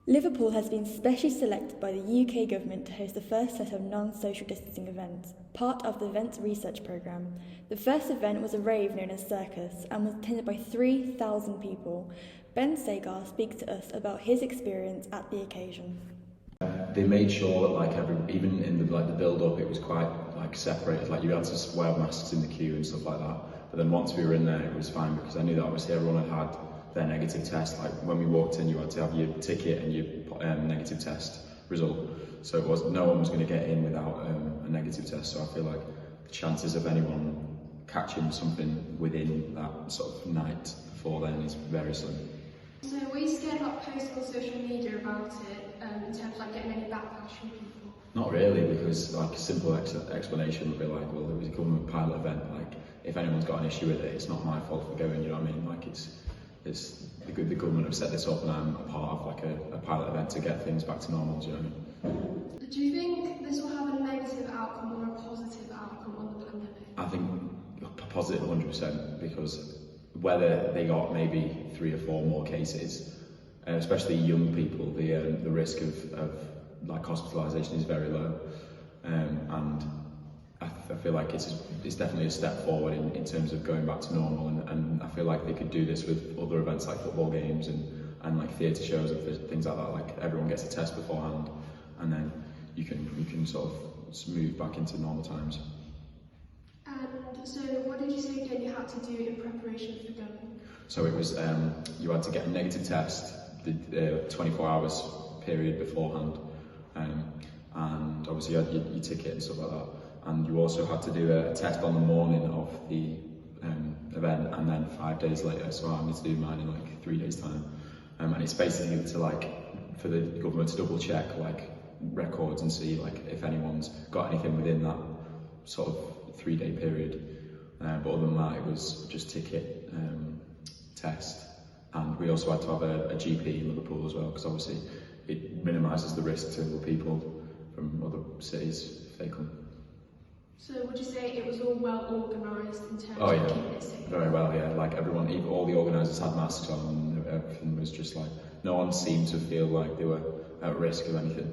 Liverpool has been specially selected by the UK government to host the first set of non-social distancing events, part of the Events Research Programme. The first event was a rave known as Circus and was attended by 3,000 people. Ben Sagar speaks to us about his experience at the occasion. They made sure that even in the build-up, it was quite separated. You had to wear masks in the queue and stuff like that. But then once we were in there, it was fine because I knew that obviously everyone had their negative test. When we walked in, you had to have your ticket and your negative test result. So it was no one was going to get in without a negative test. So I feel like the chances of anyone catching something within that sort of night before then is very slim. So were you scared about posting on social media about it in terms of getting any backlash from people? Not really, because a simple explanation would be well, it was a government pilot event. If anyone's got an issue with it, it's not my fault for going. You know what I mean? It's the government have set this up, and I'm a part of a pilot event to get things back to normal. Do you know what I mean? Do you think this will have a negative outcome or a positive outcome on the pandemic? I think a positive 100%, because whether they got maybe 3 or 4 more cases, especially young people, the risk of hospitalisation is very low, and I feel like it's definitely a step forward in terms of going back to normal, and I feel like they could do this with other events like football games and theatre shows and things like that. Everyone gets a test beforehand, and then you can sort of move back into normal times. And so what did you say again you had to do in preparation for going? So it was you had to get a negative test the 24 hours period beforehand, and obviously you had your ticket and stuff like that. And you also had to do a test on the morning of the event, and then 5 days later. So I need to do mine in 3 days' time. And it's basically for the government to double check records and see if anyone's got anything within that sort of 3-day period. But other than that, it was just ticket, test, and we also had to have a GP in Liverpool as well, because obviously it minimises the risk to other people from other cities if they come. So would you say it was all well organised in terms of keeping it safe? Very well, yeah. Everyone, even all the organisers had masks on, and everything was just no one seemed to feel like they were at risk of anything.